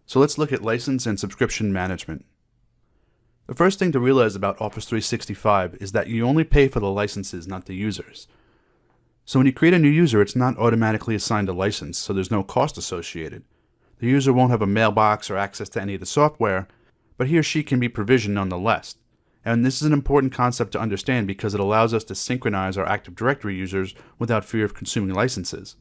So let's look at license and subscription management. The first thing to realize about Office 365 is that you only pay for the licenses, not the users. So when you create a new user, it's not automatically assigned a license, so there's no cost associated. The user won't have a mailbox or access to any of the software, but he or she can be provisioned nonetheless. And this is an important concept to understand because it allows us to synchronize our Active Directory users without fear of consuming licenses.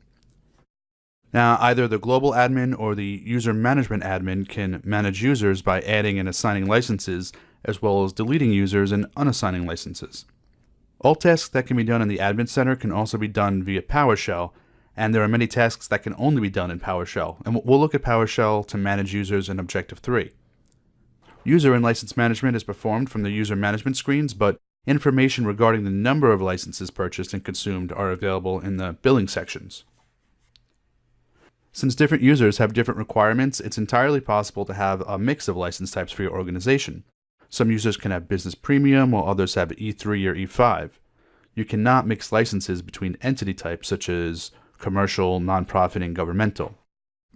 Now, either the global admin or the user management admin can manage users by adding and assigning licenses, as well as deleting users and unassigning licenses. All tasks that can be done in the admin center can also be done via PowerShell, and there are many tasks that can only be done in PowerShell, and we'll look at PowerShell to manage users in Objective 3. User and license management is performed from the user management screens, but information regarding the number of licenses purchased and consumed are available in the billing sections. Since different users have different requirements, it's entirely possible to have a mix of license types for your organization. Some users can have Business Premium, while others have E3 or E5. You cannot mix licenses between entity types such as commercial, nonprofit, and governmental.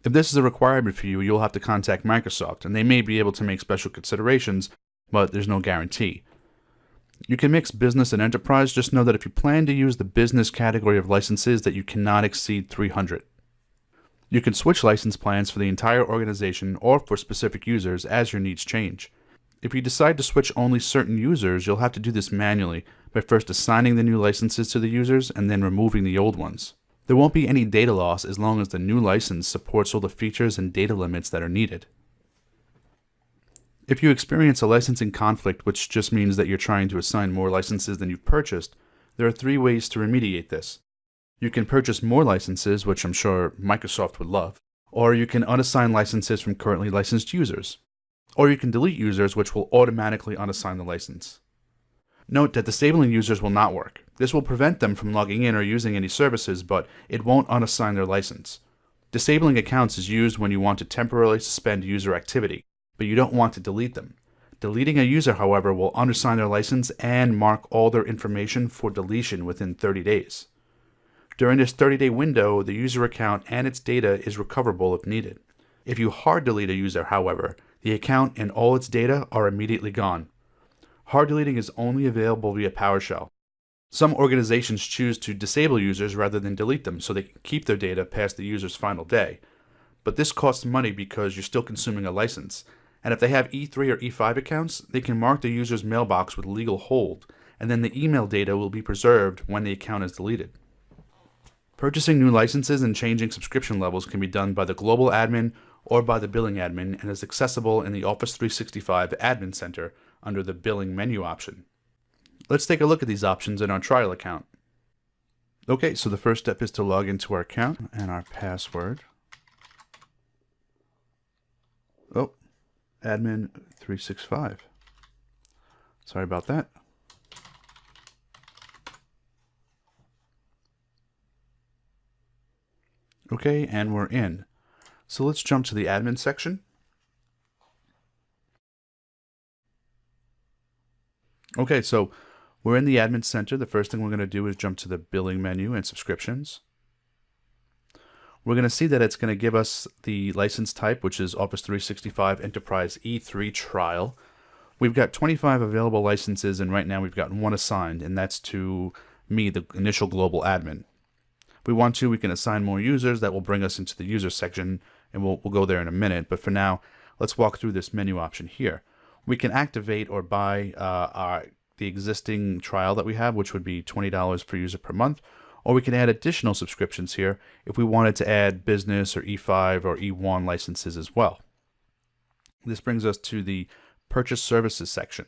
If this is a requirement for you, you'll have to contact Microsoft, and they may be able to make special considerations, but there's no guarantee. You can mix business and enterprise. Just know that if you plan to use the business category of licenses, that you cannot exceed 300. You can switch license plans for the entire organization or for specific users as your needs change. If you decide to switch only certain users, you'll have to do this manually by first assigning the new licenses to the users and then removing the old ones. There won't be any data loss as long as the new license supports all the features and data limits that are needed. If you experience a licensing conflict, which just means that you're trying to assign more licenses than you've purchased, there are 3 ways to remediate this. You can purchase more licenses, which I'm sure Microsoft would love, or you can unassign licenses from currently licensed users, or you can delete users, which will automatically unassign the license. Note that disabling users will not work. This will prevent them from logging in or using any services, but it won't unassign their license. Disabling accounts is used when you want to temporarily suspend user activity, but you don't want to delete them. Deleting a user, however, will unassign their license and mark all their information for deletion within 30 days. During this 30-day window, the user account and its data is recoverable if needed. If you hard delete a user, however, the account and all its data are immediately gone. Hard deleting is only available via PowerShell. Some organizations choose to disable users rather than delete them so they can keep their data past the user's final day. But this costs money because you're still consuming a license. And if they have E3 or E5 accounts, they can mark the user's mailbox with legal hold, and then the email data will be preserved when the account is deleted. Purchasing new licenses and changing subscription levels can be done by the global admin or by the billing admin and is accessible in the Office 365 Admin Center under the Billing menu option. Let's take a look at these options in our trial account. Okay, so the first step is to log into our account and our password. Oh, admin 365. Sorry about that. Okay, and we're in. So let's jump to the admin section. Okay, so we're in the admin center. The first thing we're going to do is jump to the billing menu and subscriptions. We're going to see that it's going to give us the license type, which is Office 365 Enterprise E3 Trial. We've got 25 available licenses, and right now we've got 1 assigned, and that's to me, the initial global admin. If we want to, we can assign more users. That will bring us into the user section, and we'll go there in a minute. But for now, let's walk through this menu option here. We can activate or buy the existing trial that we have, which would be $20 per user per month, or we can add additional subscriptions here if we wanted to add business or E5 or E1 licenses as well. This brings us to the purchase services section.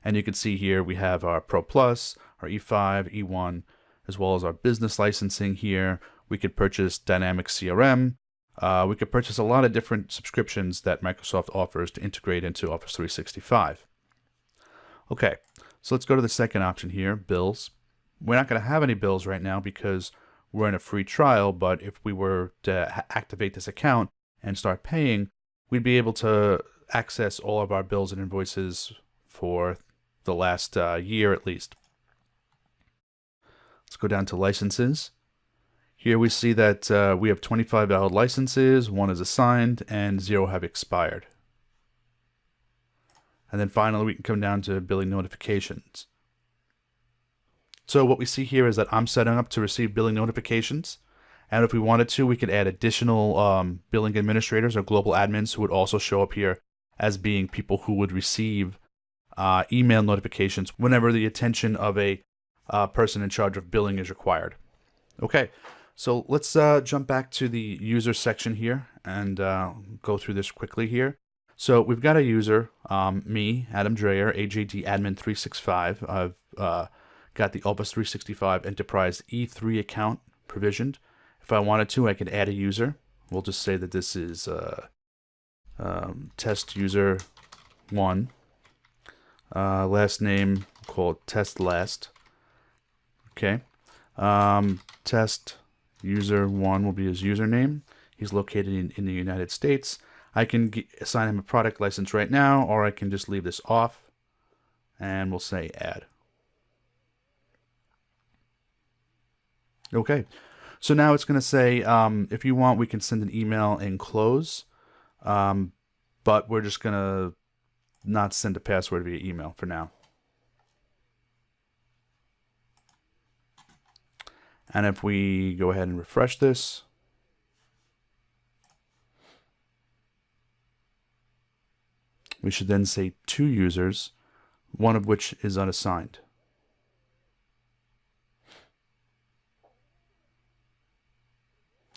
And you can see here we have our Pro Plus, our E5, E1, as well as our business licensing here. We could purchase Dynamics CRM. We could purchase a lot of different subscriptions that Microsoft offers to integrate into Office 365. Okay, so let's go to the second option here, bills. We're not going to have any bills right now because we're in a free trial, but if we were to activate this account and start paying, we'd be able to access all of our bills and invoices for the last year at least. Let's go down to licenses. Here we see that we have 25 valid licenses, 1 is assigned, and 0 have expired. And then finally, we can come down to billing notifications. So what we see here is that I'm setting up to receive billing notifications. And if we wanted to, we could add additional billing administrators or global admins who would also show up here as being people who would receive email notifications whenever the attention of a person in charge of billing is required. Okay, so let's jump back to the user section here and go through this quickly here. So we've got a user, me, Adam Dreyer, AJD Admin 365. I've got the Office 365 Enterprise E3 account provisioned. If I wanted to, I could add a user. We'll just say that this is test user 1. Last name, called test last. Okay. Test user 1 will be his username. He's located in the United States. I can assign him a product license right now, or I can just leave this off, and we'll say add. Okay, so now it's going to say, if you want, we can send an email and close, but we're just going to not send a password via email for now. And if we go ahead and refresh this, we should then say 2 users, one of which is unassigned.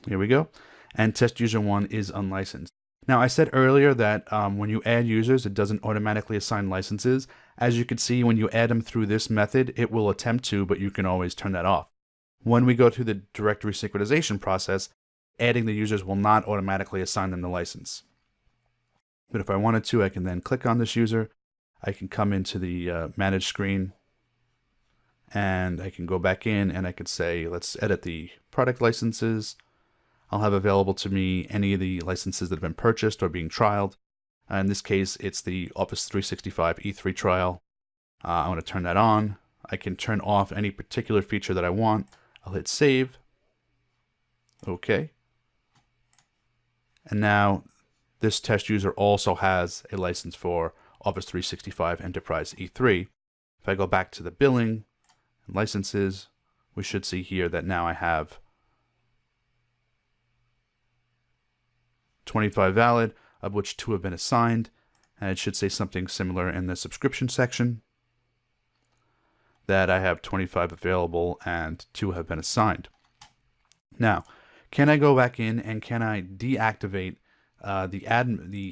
Here we go. And test user 1 is unlicensed. Now, I said earlier that when you add users, it doesn't automatically assign licenses. As you can see, when you add them through this method, it will attempt to, but you can always turn that off. When we go through the directory synchronization process, adding the users will not automatically assign them the license. But if I wanted to, I can then click on this user. I can come into the manage screen, and I can go back in, and I could say, let's edit the product licenses. I'll have available to me any of the licenses that have been purchased or being trialed. In this case, it's the Office 365 E3 trial. I want to turn that on. I can turn off any particular feature that I want. I'll hit save. Okay. And now this test user also has a license for Office 365 Enterprise E3. If I go back to the billing and licenses, we should see here that now I have 25 valid, of which 2 have been assigned, and it should say something similar in the subscription section, that I have 25 available and 2 have been assigned. Now, can I go back in and can I deactivate the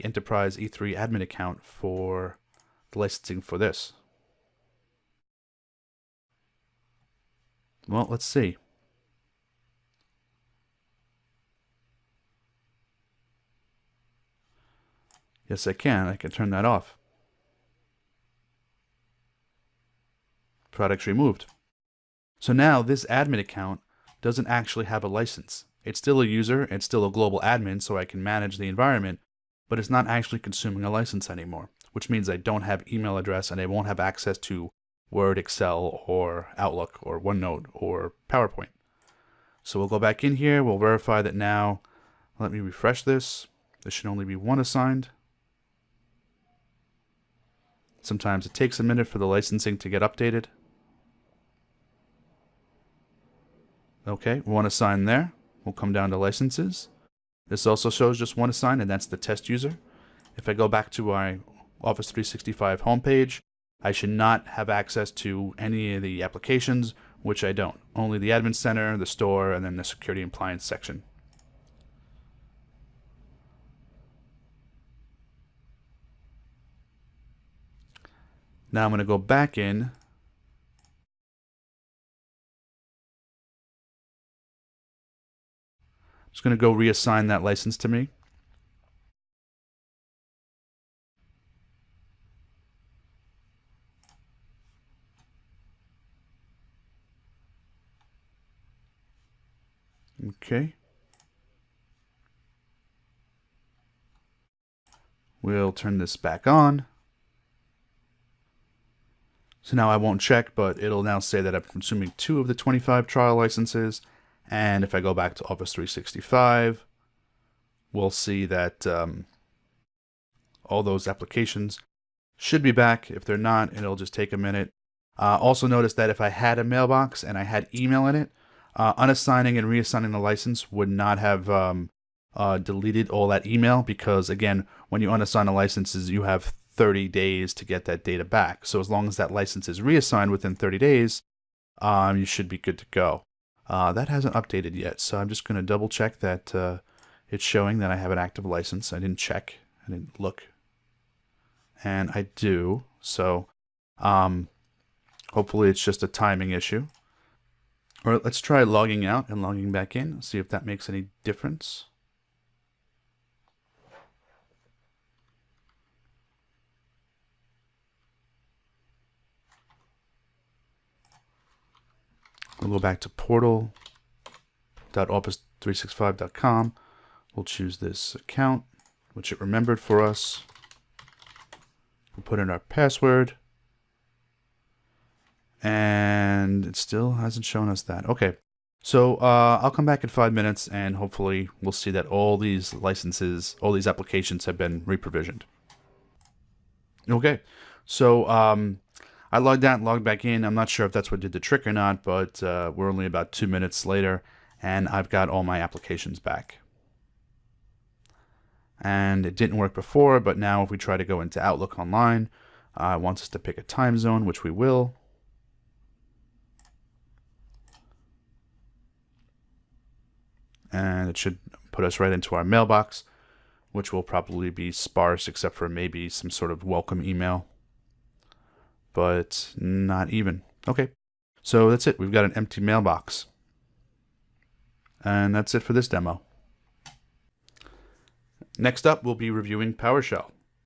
Enterprise E3 admin account for the licensing for this? Well, let's see. Yes, I can. I can turn that off. Products removed. So now this admin account doesn't actually have a license. It's still a user, it's still a global admin, so I can manage the environment, but it's not actually consuming a license anymore, which means I don't have email address and I won't have access to Word, Excel, or Outlook, or OneNote, or PowerPoint. So we'll go back in here, we'll verify that now. Let me refresh this. There should only be 1 assigned. Sometimes it takes a minute for the licensing to get updated. Okay, 1 assigned there. We'll come down to licenses. This also shows just 1 assigned, and that's the test user. If I go back to my Office 365 homepage, I should not have access to any of the applications, which I don't. Only the admin center, the store, and then the security and appliance section. Now I'm going to go back in. Just going to go reassign that license to me. Okay. We'll turn this back on. So now I won't check, but it'll now say that I'm consuming 2 of the 25 trial licenses, And if I go back to Office 365, we'll see that all those applications should be back. If they're not, it'll just take a minute. Also notice that if I had a mailbox and I had email in it, unassigning and reassigning the license would not have deleted all that email, because again, when you unassign the licenses, you have 30 days to get that data back. So as long as that license is reassigned within 30 days, you should be good to go. That hasn't updated yet, so I'm just going to double check that it's showing that I have an active license. I didn't check, I didn't look, and I do. So hopefully it's just a timing issue. Or let's try logging out and logging back in, see if that makes any difference. We'll go back to portal.office365.com. We'll choose this account, which it remembered for us. We'll put in our password. And it still hasn't shown us that. Okay, so I'll come back in 5 minutes and hopefully we'll see that all these licenses, all these applications have been reprovisioned. Okay, so I logged out and logged back in. I'm not sure if that's what did the trick or not, but we're only about 2 minutes later and I've got all my applications back. And it didn't work before, but now if we try to go into Outlook Online, it wants us to pick a time zone, which we will. And it should put us right into our mailbox, which will probably be sparse except for maybe some sort of welcome email, but not even. Okay, so that's it. We've got an empty mailbox. And that's it for this demo. Next up, we'll be reviewing PowerShell.